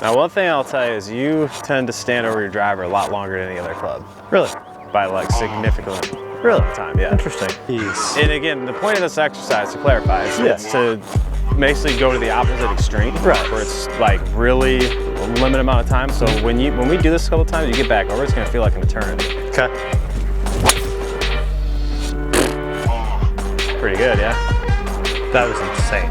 Now, one thing I'll tell you is you tend to stand over your driver a lot longer than any other club. Really? By like significant Really? time, yeah. Interesting. Jeez. And again, the point of this exercise, to clarify, is it's to basically go to the opposite extreme, right? Where it's like really a limited amount of time. So when we do this a couple times, you get back over, it's gonna feel like an eternity. Okay. Pretty good, yeah. That was insane.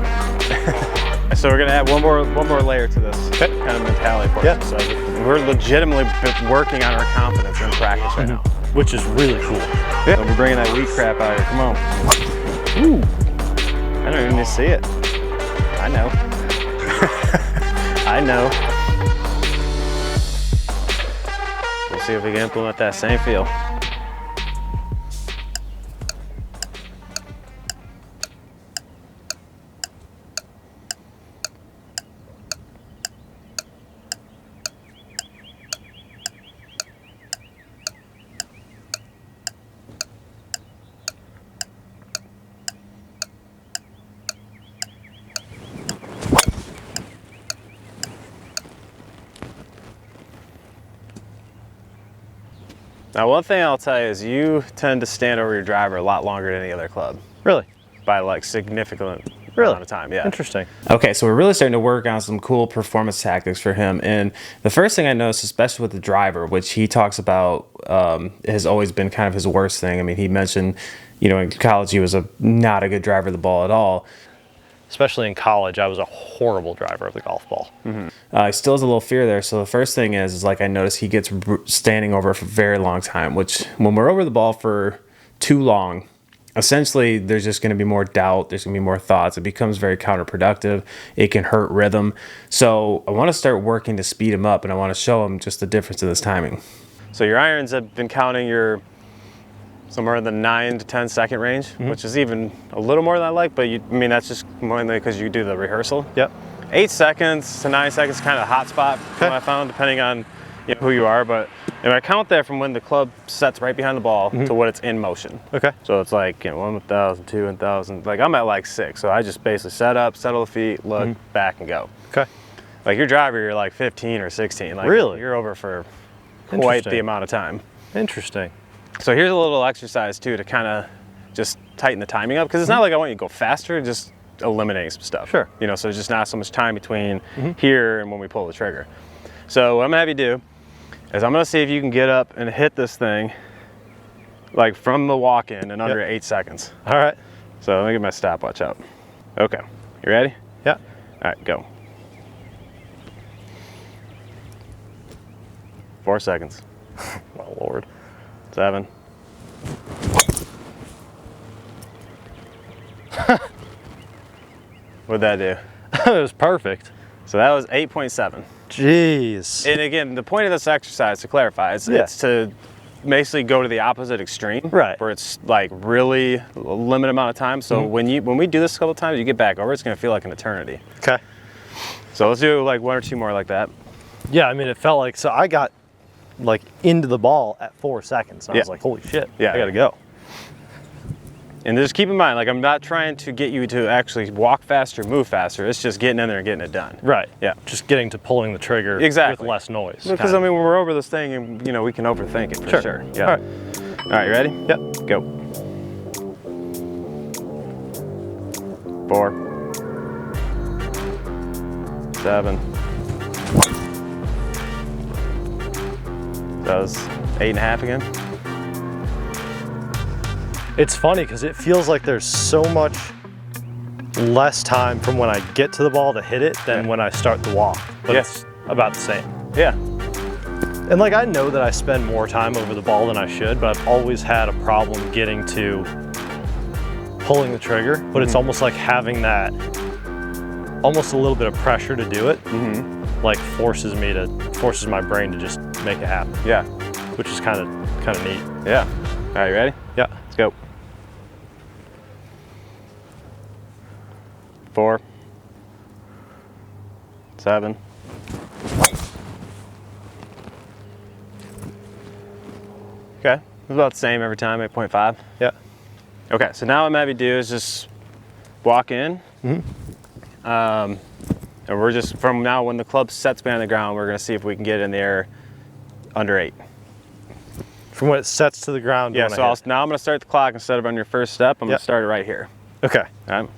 So we're gonna add one more layer to this kind of mentality portion. So we're legitimately working on our confidence in practice right now, which is really cool. Yeah. So we're bringing that weak crap out here. Come on. Ooh. I don't even need to see it. I know. I know. We'll see if we can implement that same feel. Now, one thing I'll tell you is you tend to stand over your driver a lot longer than any other club. Really? By like significant amount of time, yeah. Interesting. Okay, so we're really starting to work on some cool performance tactics for him. And the first thing I noticed, especially with the driver, which he talks about has always been kind of his worst thing. I mean, he mentioned, you know, in college he was not a good driver of the ball at all. Especially in college, I was a horrible driver of the golf ball. He still has a little fear there. So the first thing is like I noticed he gets standing over for a very long time, which when we're over the ball for too long, essentially there's just going to be more doubt. There's going to be more thoughts. It becomes very counterproductive. It can hurt rhythm. So I want to start working to speed him up, and I want to show him just the difference in this timing. So your irons have been counting your somewhere in the 9 to 10 second range, which is even a little more than I like, but I mean, that's just mainly because you do the rehearsal. Yep. 8 seconds to 9 seconds is kind of a hot spot, what I found, depending on who you are. But I count that from when the club sets right behind the ball to when it's in motion. Okay. So it's like 1,000, 2,000. Like I'm at like 6, so I just basically set up, settle the feet, look, back, and go. Okay. Like your driver, you're like 15 or 16. Like really? You're over for quite the amount of time. Interesting. So here's a little exercise too to kind of just tighten the timing up, because it's not like I want you to go faster, just eliminating some stuff. Sure. You know, so there's just not so much time between here and when we pull the trigger. So what I'm gonna have you do is I'm gonna see if you can get up and hit this thing like from the walk-in in under 8 seconds. All right. So let me get my stopwatch out. Okay, you ready? Yeah. All right, go. 4 seconds. Oh Lord. 7. What'd that do? It was perfect. So that was 8.7. Jeez. And again, the point of this exercise, to clarify, is it's to basically go to the opposite extreme, right? Where it's like really a limited amount of time. So when we do this a couple times, you get back over, it's gonna feel like an eternity. Okay. So let's do like 1 or 2 more like that. Yeah, I mean, it felt like, so I got like into the ball at 4 seconds. I was like, holy shit, I gotta go. And just keep in mind, like I'm not trying to get you to actually walk faster, move faster. It's just getting in there and getting it done. Right. Yeah. Just getting to pulling the trigger with less noise. Because I mean, when we're over this thing, and you know, we can overthink it for sure. Yeah. All right. All right, you ready? Yep. Go. 4. 7. That was 8.5 again. It's funny because it feels like there's so much less time from when I get to the ball to hit it than when I start the walk, but it's about the same. Yeah. And like, I know that I spend more time over the ball than I should, but I've always had a problem getting to pulling the trigger, but it's almost like having that, almost a little bit of pressure to do it, like forces my brain to just make it happen. Yeah. Which is kind of neat. Yeah. All right, you ready? Yeah. Let's go. 4. 7. Okay, it's about the same every time, 8.5. Yeah. Okay, so now what I'm having you do is just walk in, and And we're just, from now, when the club sets behind the ground, we're going to see if we can get it in the air under 8. From when it sets to the ground? Yeah, so now I'm going to start the clock. Instead of on your first step, I'm going to start it right here. Okay. All right.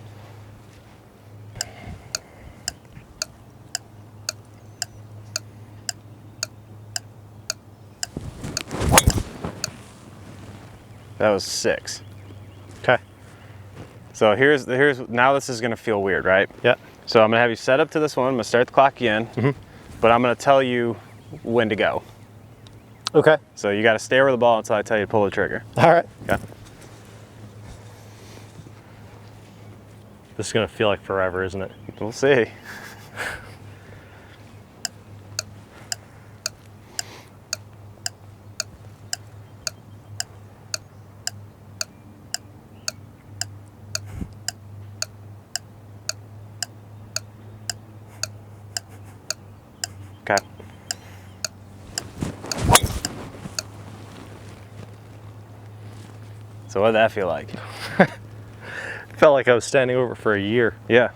That was 6. Okay. So here's now this is gonna feel weird, right? Yeah. So I'm gonna have you set up to this one. I'm gonna start the clock again, but I'm gonna tell you when to go. Okay. So you gotta stay over the ball until I tell you to pull the trigger. All right. Okay. This is gonna feel like forever, isn't it? We'll see. Okay. So what did that feel like? Felt like I was standing over for a year. Yeah.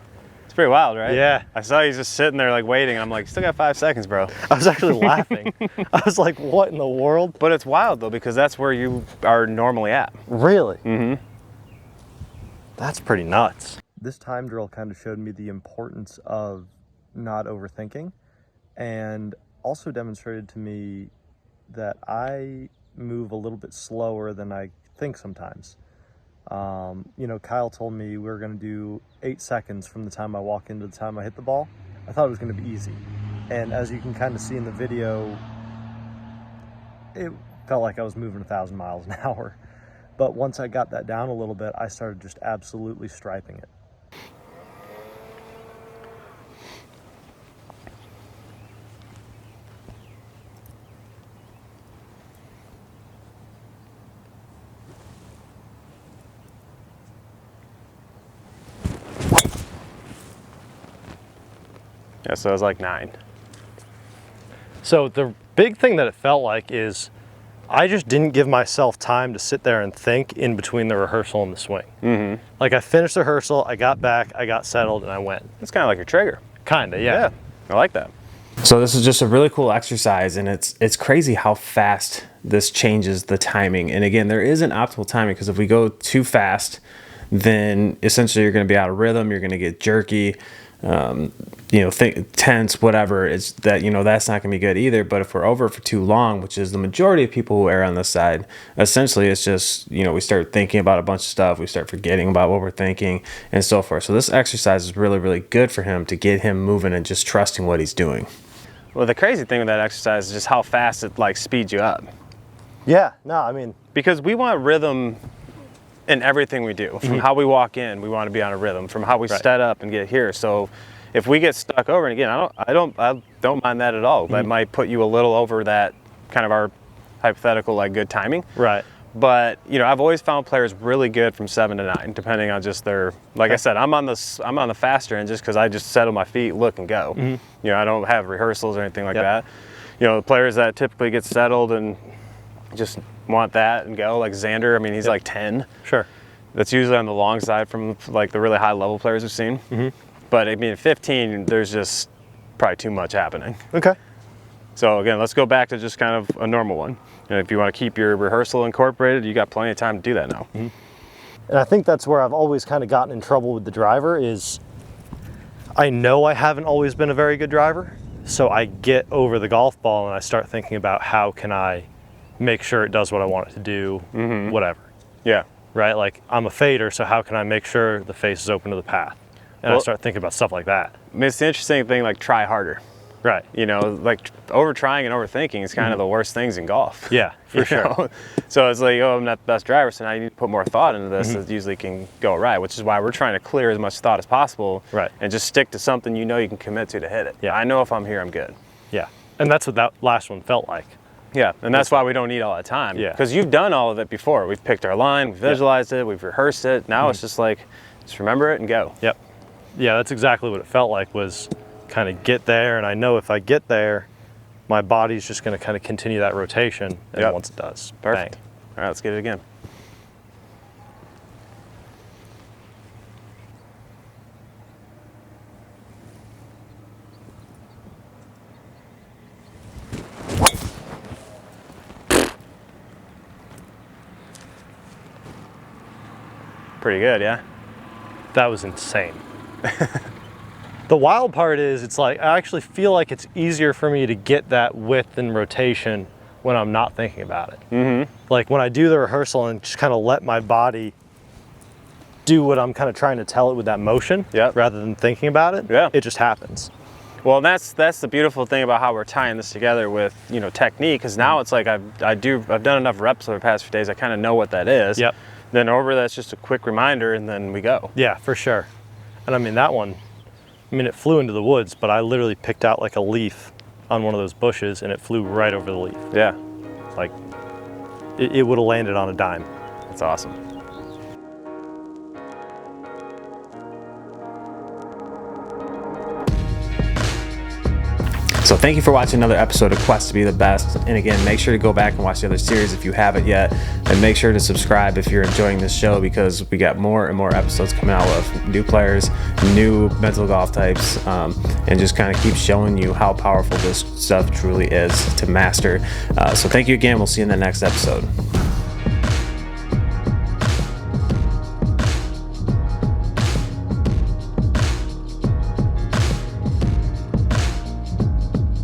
It's pretty wild, right? Yeah. I saw you just sitting there like waiting. I'm like, still got 5 seconds, bro. I was actually laughing. I was like, what in the world? But it's wild though, because that's where you are normally at. Really? Mm-hmm. That's pretty nuts. This time drill kind of showed me the importance of not overthinking, and also demonstrated to me that I move a little bit slower than I think sometimes. You know, Kyle told me we were going to do 8 seconds from the time I walk into the time I hit the ball. I thought it was going to be easy. And as you can kind of see in the video, it felt like I was moving 1,000 miles an hour. But once I got that down a little bit, I started just absolutely striping it. Yeah, so it was like 9. So the big thing that it felt like is I just didn't give myself time to sit there and think in between the rehearsal and the swing. Mm-hmm. Like I finished the rehearsal, I got back, I got settled, and I went. It's kind of like your trigger. Kinda, yeah. I like that. So this is just a really cool exercise, and it's crazy how fast this changes the timing. And again, there is an optimal timing, because if we go too fast, then essentially you're going to be out of rhythm, you're going to get jerky, you know, tense, whatever. It's that, you know, that's not going to be good either. But if we're over for too long, which is the majority of people who err on this side, essentially it's just, you know, we start thinking about a bunch of stuff, we start forgetting about what we're thinking and so forth. So this exercise is really, really good for him to get him moving and just trusting what he's doing. Well, the crazy thing with that exercise is just how fast it like speeds you up. Yeah, no, I mean, because we want rhythm in everything we do. From how we walk in, we want to be on a rhythm. From how we set up and get here. So if we get stuck over, and again, I don't mind that at all. That might put you a little over that kind of our hypothetical like good timing. right. But you know, I've always found players really good from 7 to 9, depending on just their. Like I said, I'm on the faster end just because I just settle my feet, look, and go. You know, I don't have rehearsals or anything like that. You know, the players that typically get settled and just want that and go, like Xander. I mean, he's like 10. Sure. That's usually on the long side from like the really high level players we've seen. But I mean, at 15, there's just probably too much happening. Okay. So again, let's go back to just kind of a normal one. And if you want to keep your rehearsal incorporated, you got plenty of time to do that now. And I think that's where I've always kind of gotten in trouble with the driver is I know I haven't always been a very good driver. So I get over the golf ball and I start thinking about how can I make sure it does what I want it to do, whatever. Yeah. Right? Like I'm a fader, so how can I make sure the face is open to the path? And I start thinking about stuff like that. I mean, it's the interesting thing, like try harder. Right. You know, like over trying and overthinking is kind of the worst things in golf. Yeah, for sure. Know? So it's like, oh, I'm not the best driver, so now you need to put more thought into this. It usually can go right, which is why we're trying to clear as much thought as possible. Right. And just stick to something you know you can commit to hit it. Yeah. I know if I'm here, I'm good. Yeah. And that's what that last one felt like. Yeah, and that's why we don't need all that time. Yeah. Because you've done all of it before. We've picked our line, we've visualized it, we've rehearsed it. Now it's just like, just remember it and go. Yep. Yeah, that's exactly what it felt like, was kind of get there, and I know if I get there, my body's just going to kind of continue that rotation, and once it does, perfect. Bang. All right, let's get it again. pretty good, yeah. That was insane. The wild part is, it's like, I actually feel like it's easier for me to get that width and rotation when I'm not thinking about it. Mm-hmm. Like when I do the rehearsal and just kind of let my body do what I'm kind of trying to tell it with that motion, rather than thinking about it, it just happens. Well, that's the beautiful thing about how we're tying this together with, you know, technique, because now it's like I've done enough reps over the past few days, I kind of know what that is. Yep. Then over that's just a quick reminder, and then we go. Yeah, for sure. And I mean, that one, I mean, it flew into the woods, but I literally picked out like a leaf on one of those bushes and it flew right over the leaf. Yeah. Like, it would have landed on a dime. That's awesome. So thank you for watching another episode of Quest to be the Best. And again, make sure to go back and watch the other series if you haven't yet. And make sure to subscribe if you're enjoying this show, because we got more and more episodes coming out with new players, new mental golf types, and just kind of keep showing you how powerful this stuff truly is to master. So thank you again. We'll see you in the next episode.